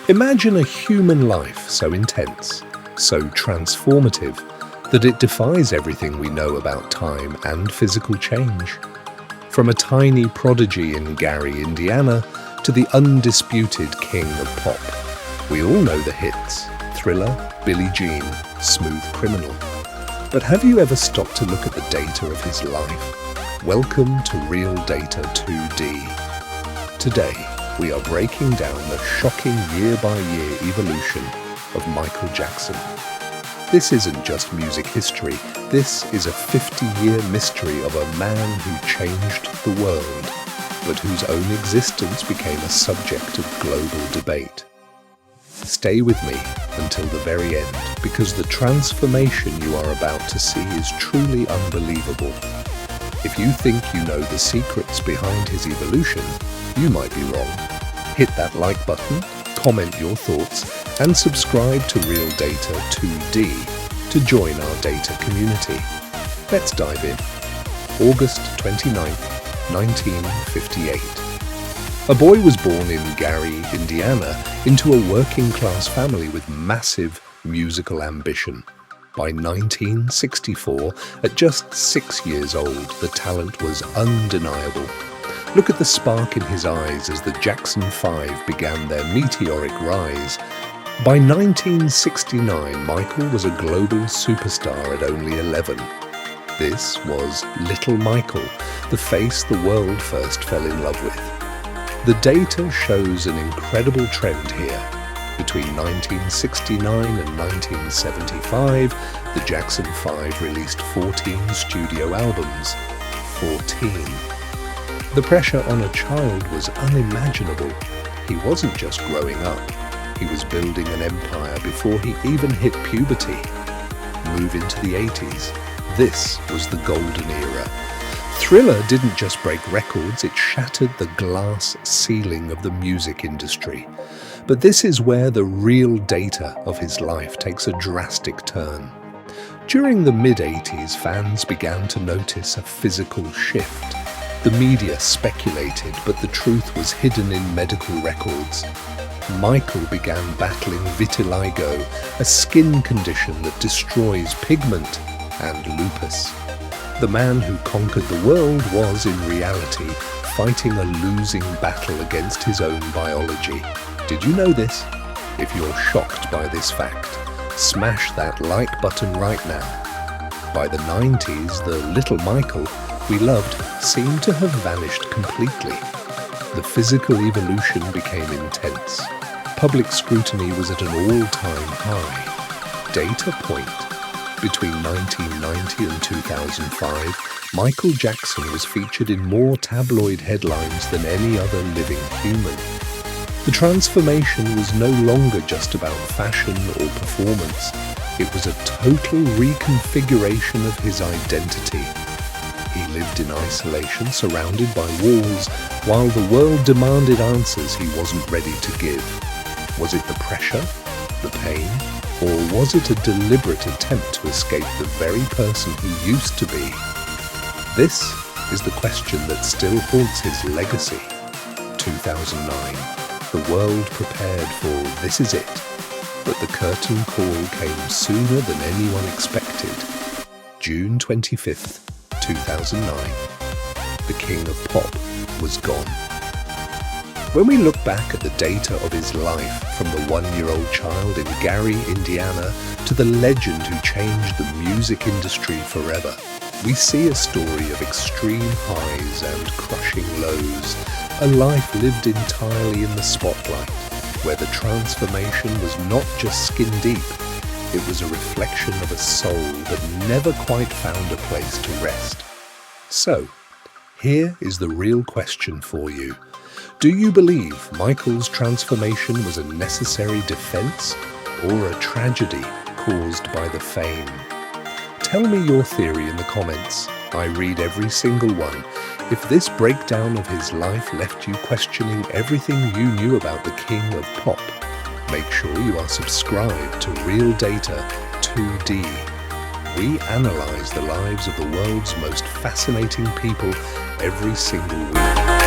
Imagine a human life so intense, so transformative, that it defies everything we know about time and physical change. From a tiny prodigy in Gary, Indiana, to the undisputed king of pop. We all know the hits: Thriller, Billie Jean, Smooth Criminal. But have you ever stopped to look at the data of his life? Welcome to Real Data 2D. Today, we are breaking down the shocking year-by-year evolution of Michael Jackson. This isn't just music history, this is a 50-year mystery of a man who changed the world, but whose own existence became a subject of global debate. Stay with me until the very end, because the transformation you are about to see is truly unbelievable. If you think you know the secrets behind his evolution, you might be wrong. Hit that like button, comment your thoughts, and subscribe to Real Data 2D to join our data community. Let's dive in. August 29th, 1958. A boy was born in Gary, Indiana, into a working-class family with massive musical ambition. By 1964, at just 6 years old, the talent was undeniable. Look at the spark in his eyes as the Jackson 5 began their meteoric rise. By 1969, Michael was a global superstar at only 11. This was Little Michael, the face the world first fell in love with. The data shows an incredible trend here. Between 1969 and 1975, the Jackson 5 released 14 studio albums. 14. The pressure on a child was unimaginable. He wasn't just growing up, he was building an empire before he even hit puberty. Move into the 80s. This was the golden era. Thriller didn't just break records, it shattered the glass ceiling of the music industry. But this is where the real data of his life takes a drastic turn. During the mid-80s, fans began to notice a physical shift. The media speculated, but the truth was hidden in medical records. Michael began battling vitiligo, a skin condition that destroys pigment, and lupus. The man who conquered the world was, in reality, fighting a losing battle against his own biology. Did you know this? If you're shocked by this fact, smash that like button right now. By the 90s, the little Michael we loved seemed to have vanished completely. The physical evolution became intense. Public scrutiny was at an all-time high. Data point. Between 1990 and 2005, Michael Jackson was featured in more tabloid headlines than any other living human. The transformation was no longer just about fashion or performance. It was a total reconfiguration of his identity. He lived in isolation, surrounded by walls, while the world demanded answers he wasn't ready to give. Was it the pressure, the pain, or was it a deliberate attempt to escape the very person he used to be? This is the question that still haunts his legacy. 2009. The world prepared for "this is it," but the curtain call came sooner than anyone expected. June 25th, 2009. The king of pop was gone. When we look back at the data of his life, from the one-year-old child in Gary, Indiana, to the legend who changed the music industry forever, we see a story of extreme highs and crushing lows, a life lived entirely in the spotlight, where the transformation was not just skin deep, it was a reflection of a soul that never quite found a place to rest. So, here is the real question for you. Do you believe Michael's transformation was a necessary defense or a tragedy caused by the fame? Tell me your theory in the comments. I read every single one. If this breakdown of his life left you questioning everything you knew about the king of pop, make sure you are subscribed to Real Data 2D. We analyze the lives of the world's most fascinating people every single week.